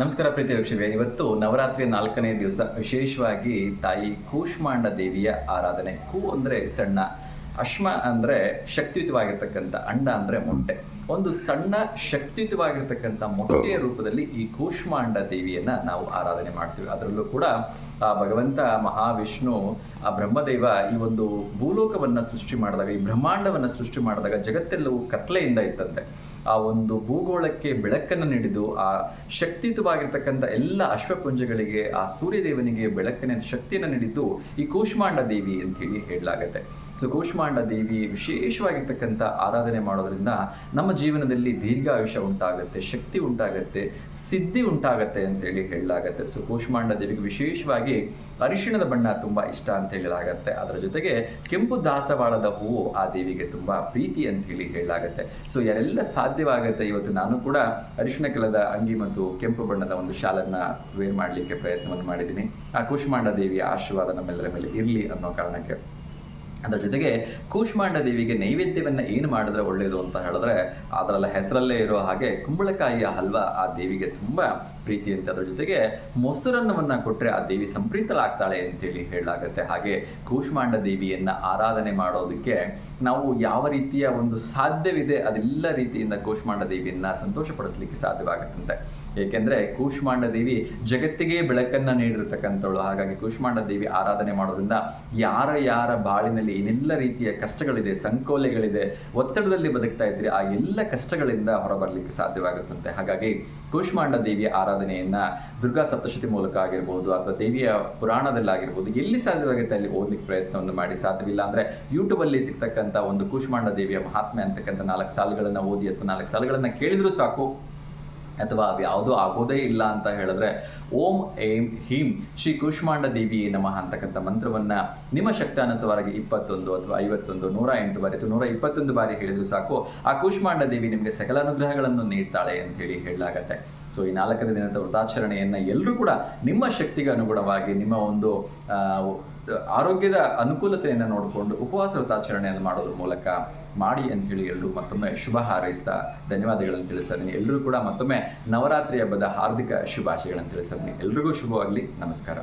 ನಮಸ್ಕಾರ ಪ್ರೀತಿ ವೀಕ್ಷಕರೇ, ಇವತ್ತು ನವರಾತ್ರಿ 4ನೇ ದಿವಸ ವಿಶೇಷವಾಗಿ ತಾಯಿ ಕೂಷ್ಮಾಂಡ ದೇವಿಯ ಆರಾಧನೆ. ಕೂ ಅಂದರೆ ಸಣ್ಣ, ಅಶ್ಮ ಅಂದರೆ ಶಕ್ತಿಯುತವಾಗಿರ್ತಕ್ಕಂಥ, ಅಂಡ ಅಂದರೆ ಮೊಟ್ಟೆ. ಒಂದು ಸಣ್ಣ ಶಕ್ತಿಯುತವಾಗಿರ್ತಕ್ಕಂಥ ಮೊಟ್ಟೆಯ ರೂಪದಲ್ಲಿ ಈ ಕೂಷ್ಮಾಂಡ ದೇವಿಯನ್ನು ನಾವು ಆರಾಧನೆ ಮಾಡ್ತೀವಿ. ಅದರಲ್ಲೂ ಕೂಡ ಆ ಭಗವಂತ ಮಹಾವಿಷ್ಣು, ಆ ಬ್ರಹ್ಮದೇವ ಈ ಒಂದು ಭೂಲೋಕವನ್ನು ಸೃಷ್ಟಿ ಮಾಡಿದಾಗ, ಈ ಬ್ರಹ್ಮಾಂಡವನ್ನು ಸೃಷ್ಟಿ ಮಾಡಿದಾಗ ಜಗತ್ತೆಲ್ಲವೂ ಕತ್ಲೆಯಿಂದ ಇತ್ತಂತೆ. ಆ ಒಂದು ಭೂಗೋಳಕ್ಕೆ ಬೆಳಕನ್ನು ನೀಡಿದ್ದು, ಆ ಶಕ್ತಿಯುತವಾಗಿರ್ತಕ್ಕಂಥ ಎಲ್ಲ ಅಶ್ವಪುಂಜಗಳಿಗೆ, ಆ ಸೂರ್ಯದೇವನಿಗೆ ಬೆಳಕಿನ ಶಕ್ತಿಯನ್ನು ನೀಡಿದ್ದು ಈ ಕೂಷ್ಮಾಂಡ ದೇವಿ ಅಂತೇಳಿ ಹೇಳಲಾಗತ್ತೆ. ಸೊ ಕೂಷ್ಮಾಂಡ ದೇವಿ ವಿಶೇಷವಾಗಿರ್ತಕ್ಕಂಥ ಆರಾಧನೆ ಮಾಡೋದ್ರಿಂದ ನಮ್ಮ ಜೀವನದಲ್ಲಿ ದೀರ್ಘಾಯುಷ್ಯ ಉಂಟಾಗುತ್ತೆ, ಶಕ್ತಿ ಉಂಟಾಗುತ್ತೆ, ಸಿದ್ಧಿ ಉಂಟಾಗತ್ತೆ ಅಂತೇಳಿ ಹೇಳಲಾಗತ್ತೆ. ಸೊ ಕೂಷ್ಮಾಂಡ ದೇವಿಗೆ ವಿಶೇಷವಾಗಿ ಅರಿಶಿಣದ ಬಣ್ಣ ತುಂಬ ಇಷ್ಟ ಅಂತ ಹೇಳಲಾಗತ್ತೆ. ಅದರ ಜೊತೆಗೆ ಕೆಂಪು ದಾಸವಾಳದ ಹೂವು ಆ ದೇವಿಗೆ ತುಂಬ ಪ್ರೀತಿ ಅಂತ ಹೇಳಲಾಗತ್ತೆ. ಸೊ ಯಾರೆಲ್ಲ ಸಾಧ್ಯವಾಗುತ್ತೆ, ಇವತ್ತು ನಾನು ಕೂಡ ಅರಿಶಿಣ ಕಲದ ಅಂಗಿ ಮತ್ತು ಕೆಂಪು ಬಣ್ಣದ ಒಂದು ಶಾಲನ್ನು ವೇರ್ ಮಾಡಲಿಕ್ಕೆ ಪ್ರಯತ್ನವನ್ನು ಮಾಡಿದ್ದೀನಿ. ಆ ಕೂಷ್ಮಾಂಡ ದೇವಿಯ ಆಶೀರ್ವಾದ ನಮ್ಮೆಲ್ಲರ ಮೇಲೆ ಇರಲಿ ಅನ್ನೋ ಕಾರಣಕ್ಕೆ. ಅದರ ಜೊತೆಗೆ ಕೂಷ್ಮಾಂಡ ದೇವಿಗೆ ನೈವೇದ್ಯವನ್ನು ಏನು ಮಾಡಿದ್ರೆ ಒಳ್ಳೆಯದು ಅಂತ ಹೇಳಿದ್ರೆ, ಅದರಲ್ಲಿ ಹೆಸರಲ್ಲೇ ಇರೋ ಹಾಗೆ ಕುಂಬಳಕಾಯಿಯ ಹಲ್ವಾ ಆ ದೇವಿಗೆ ತುಂಬ ಪ್ರೀತಿ ಅಂತ. ಅದರ ಜೊತೆಗೆ ಮೊಸರನ್ನವನ್ನು ಕೊಟ್ಟರೆ ಆ ದೇವಿ ಸಂಪ್ರೀತಳಾಗ್ತಾಳೆ ಅಂತೇಳಿ ಹೇಳಲಾಗುತ್ತೆ. ಹಾಗೆ ಕೂಷ್ಮಾಂಡ ದೇವಿಯನ್ನು ಆರಾಧನೆ ಮಾಡೋದಕ್ಕೆ ನಾವು ಯಾವ ರೀತಿಯ ಒಂದು ಸಾಧ್ಯವಿದೆ, ಅದೆಲ್ಲ ರೀತಿಯಿಂದ ಕೂಷ್ಮಾಂಡ ದೇವಿಯನ್ನು ಸಂತೋಷಪಡಿಸಲಿಕ್ಕೆ ಸಾಧ್ಯವಾಗುತ್ತಂತೆ. ಏಕೆಂದರೆ ಕೂಷ್ಮಾಂಡ ದೇವಿ ಜಗತ್ತಿಗೆ ಬೆಳಕನ್ನು ನೀಡಿರ್ತಕ್ಕಂಥವಳು. ಹಾಗಾಗಿ ಕೂಷ್ಮಾಂಡ ದೇವಿ ಆರಾಧನೆ ಮಾಡೋದ್ರಿಂದ ಯಾರ ಬಾಳಿನಲ್ಲಿ ಏನೆಲ್ಲ ರೀತಿಯ ಕಷ್ಟಗಳಿದೆ, ಸಂಕೋಲೆಗಳಿದೆ, ಒತ್ತಡದಲ್ಲಿ ಬದುಕ್ತಾ ಇದ್ದರೆ ಆ ಎಲ್ಲ ಕಷ್ಟಗಳಿಂದ ಹೊರಬರಲಿಕ್ಕೆ ಸಾಧ್ಯವಾಗುತ್ತಂತೆ. ಹಾಗಾಗಿ ಕೂಷ್ಮಾಂಡ ದೇವಿಯ ಆರಾಧನೆಯನ್ನು ದುರ್ಗಾ ಸಪ್ತಶತಿ ಮೂಲಕ ಆಗಿರ್ಬೋದು, ಅಥವಾ ದೇವಿಯ ಪುರಾಣದಲ್ಲಾಗಿರ್ಬೋದು, ಎಲ್ಲಿ ಸಾಧ್ಯವಾಗುತ್ತೆ ಅಲ್ಲಿ ಓದಲಿಕ್ಕೆ ಪ್ರಯತ್ನವನ್ನು ಮಾಡಿ. ಸಾಧ್ಯವಿಲ್ಲ ಅಂದರೆ ಯೂಟ್ಯೂಬಲ್ಲಿ ಸಿಗ್ತಕ್ಕಂಥ ಒಂದು ಕೂಷ್ಮಾಂಡ ದೇವಿಯ ಮಹಾತ್ಮೆ ಅಂತಕ್ಕಂಥ 4 ಸಾಲುಗಳನ್ನು ಓದಿ ಅಥವಾ 4 ಸಾಲುಗಳನ್ನು ಕೇಳಿದರೂ ಸಾಕು. ಅಥವಾ ಯಾವುದೂ ಆಗೋದೇ ಇಲ್ಲ ಅಂತ ಹೇಳಿದ್ರೆ ಓಂ ಐಂ ಹೀಂ ಶ್ರೀ ಕೂಷ್ಮಾಂಡ ದೇವಿ ನಮಃ ಅಂತಕ್ಕಂಥ ಮಂತ್ರವನ್ನು ನಿಮ್ಮ ಶಕ್ತಾನುಸಾರವಾಗಿ 21 ಅಥವಾ 51, 108 ಬಾರಿ ಅಥವಾ 121 ಬಾರಿ ಹೇಳಿದ್ರು ಸಾಕು. ಆ ಕೂಷ್ಮಾಂಡ ದೇವಿ ನಿಮಗೆ ಸಕಲ ಅನುಗ್ರಹಗಳನ್ನು ನೀಡ್ತಾಳೆ ಅಂತೇಳಿ ಹೇಳಲಾಗತ್ತೆ. ಸೊ ಈ 4ನೇ ದಿನದ ವ್ರತಾಚರಣೆಯನ್ನು ಎಲ್ಲರೂ ಕೂಡ ನಿಮ್ಮ ಶಕ್ತಿಗೆ ಅನುಗುಣವಾಗಿ, ನಿಮ್ಮ ಒಂದು ಆರೋಗ್ಯದ ಅನುಕೂಲತೆಯನ್ನು ನೋಡಿಕೊಂಡು ಉಪವಾಸ ವ್ರತಾಚರಣೆಯನ್ನು ಮಾಡೋದ್ರ ಮೂಲಕ ಮಾಡಿ ಅಂಥೇಳಿ ಎಲ್ಲರೂ ಮತ್ತೊಮ್ಮೆ ಶುಭ ಹಾರೈಸ್ತಾ ಧನ್ಯವಾದಗಳನ್ನು ತಿಳಿಸ್ತೀನಿ. ಎಲ್ಲರೂ ಕೂಡ ಮತ್ತೊಮ್ಮೆ ನವರಾತ್ರಿ ಹಬ್ಬದ ಹಾರ್ದಿಕ ಶುಭಾಶಯಗಳನ್ನು ತಿಳಿಸ್ತೀನಿ. ಎಲ್ರಿಗೂ ಶುಭವಾಗಲಿ. ನಮಸ್ಕಾರ.